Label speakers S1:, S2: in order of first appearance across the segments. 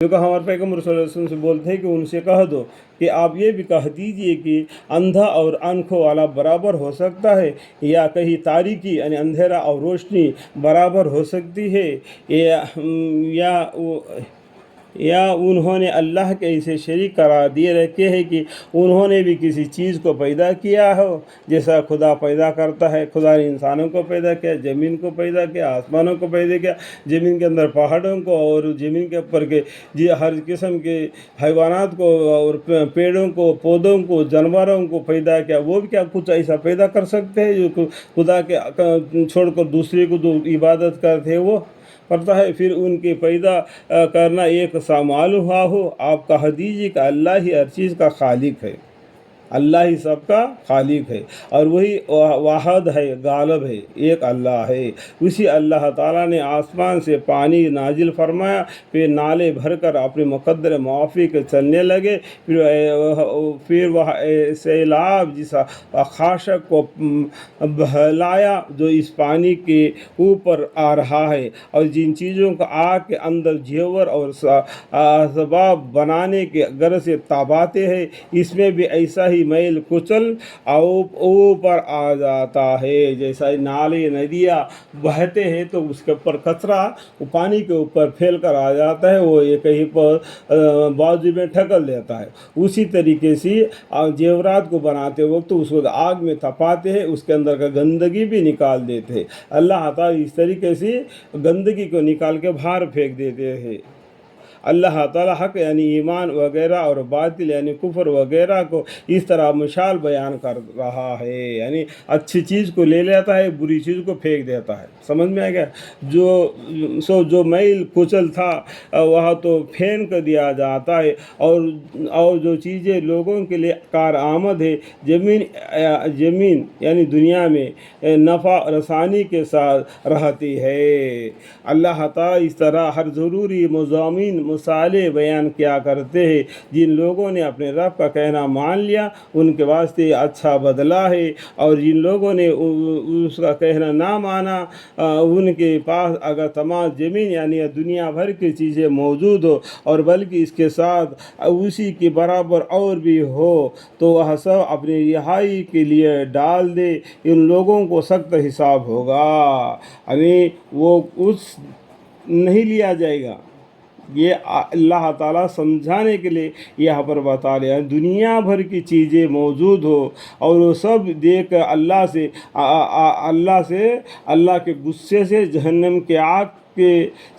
S1: جو کہ ہمارے پیغمبر صلی اللہ علیہ وسلم سے بولتے ہیں کہ ان سے کہہ دو کہ آپ یہ بھی کہہ دیجئے کہ اندھا اور آنکھوں والا برابر ہو سکتا ہے، یا کہیں تاریکی یعنی اندھیرا اور روشنی برابر ہو سکتی ہے، یا انہوں نے اللہ کے ایسے شریک قرار دیے رکھے ہیں کہ انہوں نے بھی کسی چیز کو پیدا کیا ہو، جیسا خدا پیدا کرتا ہے۔ خدا نے انسانوں کو پیدا کیا، زمین کو پیدا کیا، آسمانوں کو پیدا کیا، زمین کے اندر پہاڑوں کو، اور زمین کے اوپر کے ہر قسم کے حیوانات کو، اور پیڑوں کو، پودوں کو، جانوروں کو پیدا کیا۔ وہ بھی کیا کچھ ایسا پیدا کر سکتے ہیں جو خدا کے چھوڑ کر دوسرے کو جو عبادت کرتے ہیں وہ کرتا ہے؟ پھر ان کے پیدا کرنا ایک معلوم ہوا ہو۔ آپ کہہ دیجیے کہ اللہ ہی ہر چیز کا خالق ہے، اللہ ہی سب کا خالق ہے، اور وہی واحد ہے، غالب ہے، ایک اللہ ہے۔ اسی اللہ تعالیٰ نے آسمان سے پانی نازل فرمایا، پھر نالے بھر کر اپنے مقدر موافق چلنے لگے، پھر وہ سیلاب جیسا خاشاک کو بہلایا جو اس پانی کے اوپر آ رہا ہے، اور جن چیزوں کو آگ کے اندر جیور اور اسباب بنانے کے غرض سے تاباتے ہیں، اس میں بھی ایسا ہی میل کچل اوپر آ جاتا ہے۔ جیسا نالے ندیاں بہتے ہیں تو اس کے اوپر کچرا پانی کے اوپر پھیل کر آ جاتا ہے، وہ کہیں پر بازو میں ٹھکل دیتا ہے۔ اسی طریقے سے زیورات کو بناتے وقت اس کو آگ میں تپاتے ہیں، اس کے اندر کا گندگی بھی نکال دیتے ہیں۔ اللہ تعالیٰ اس طریقے سے گندگی کو نکال کے باہر پھینک دیتے ہیں۔ اللہ تعالیٰ حق یعنی ایمان وغیرہ اور باطل یعنی کفر وغیرہ کو اس طرح مثال بیان کر رہا ہے، یعنی اچھی چیز کو لے لیتا ہے، بری چیز کو پھینک دیتا ہے۔ سمجھ میں آ گیا؟ جو میل کچل تھا وہاں تو پھینک دیا جاتا ہے، اور جو چیزیں لوگوں کے لیے کارآمد ہے، زمین یعنی دنیا میں نفع رسانی کے ساتھ رہتی ہے۔ اللہ تعالیٰ اس طرح ہر ضروری مضامین مسائل بیان کیا کرتے ہیں۔ جن لوگوں نے اپنے رب کا کہنا مان لیا ان کے واسطے اچھا بدلہ ہے، اور جن لوگوں نے اس کا کہنا نہ مانا ان کے پاس اگر تمام زمین یعنی دنیا بھر کی چیزیں موجود ہو، اور بلکہ اس کے ساتھ اسی کے برابر اور بھی ہو، تو وہ سب اپنی رہائی کے لیے ڈال دے۔ ان لوگوں کو سخت حساب ہوگا، یعنی وہ اس نہیں لیا جائے گا۔ یہ اللہ تعالیٰ سمجھانے کے لیے یہاں پر بتا رہے ہیں، دنیا بھر کی چیزیں موجود ہو اور وہ سب دیکھ کر اللہ کے غصے سے، جہنم کے آگ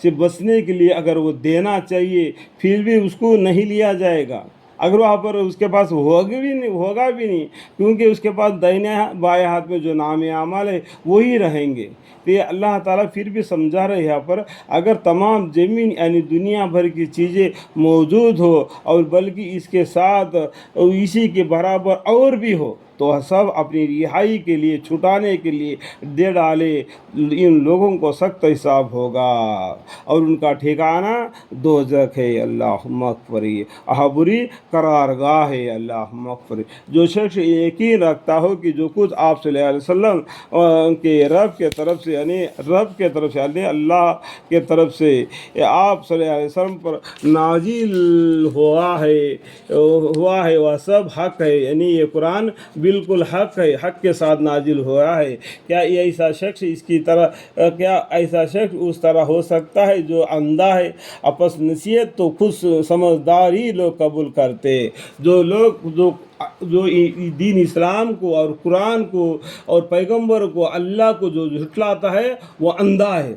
S1: سے بچنے کے لیے اگر وہ دینا چاہیے، پھر بھی اس کو نہیں لیا جائے گا۔ اگر وہاں پر اس کے پاس ہوگا بھی نہیں، کیونکہ اس کے پاس دائیں بائیں ہاتھ میں جو نام اعمال ہے وہی رہیں گے۔ تو یہ اللہ تعالیٰ پھر بھی سمجھا رہے یہاں پر، اگر تمام زمین یعنی دنیا بھر کی چیزیں موجود ہو، اور بلکہ اس کے ساتھ اسی کے برابر اور بھی ہو، تو سب اپنی رہائی کے لیے، چھٹانے کے لیے دے ڈالے۔ ان لوگوں کو سخت حساب ہوگا، اور ان کا ٹھکانہ دوزخ ہے۔ اللہم اغفر، بری قرارگاہ ہے۔ اللہم اغفر۔ جو شخص یقین رکھتا ہو کہ جو کچھ آپ صلی اللہ علیہ وسلم کے رب کے طرف سے یعنی اللہ کے طرف سے آپ صلی اللہ علیہ وسلم پر نازل ہوا ہے وہ سب حق ہے، یعنی یہ قرآن بالکل حق ہے، حق کے ساتھ نازل ہوا ہے۔ کیا ایسا شخص اس طرح ہو سکتا ہے جو اندھا ہے؟ اپس نصیحت تو خود سمجھدار ہی لوگ قبول کرتے۔ جو دین اسلام کو اور قرآن کو اور پیغمبر کو، اللہ کو جو جھٹلاتا ہے وہ اندھا ہے۔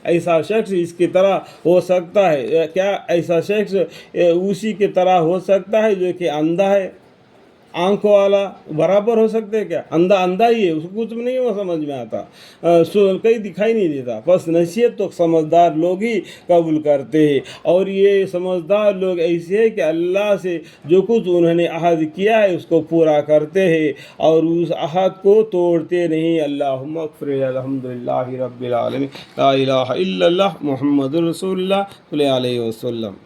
S1: ایسا شخص اس کی طرح ہو سکتا ہے؟ کیا ایسا شخص اسی کی طرح ہو سکتا ہے جو کہ اندھا ہے؟ آنکھوں والا برابر ہو سکتے ہیں کیا؟ اندھا ہی ہے، اس کو کچھ نہیں وہ سمجھ میں آتا، کہیں دکھائی نہیں دیتا۔ بس نصیحت تو سمجھدار لوگ ہی قبول کرتے ہیں، اور یہ سمجھدار لوگ ایسے ہیں کہ اللہ سے جو کچھ انہوں نے عہد کیا ہے اس کو پورا کرتے ہیں، اور اس عہد کو توڑتے نہیں۔ اللہم اغفر۔ الحمدللہ رب العالمین، لا الہ الا اللہ محمد رسول اللہ صلی اللہ علیہ وسلم۔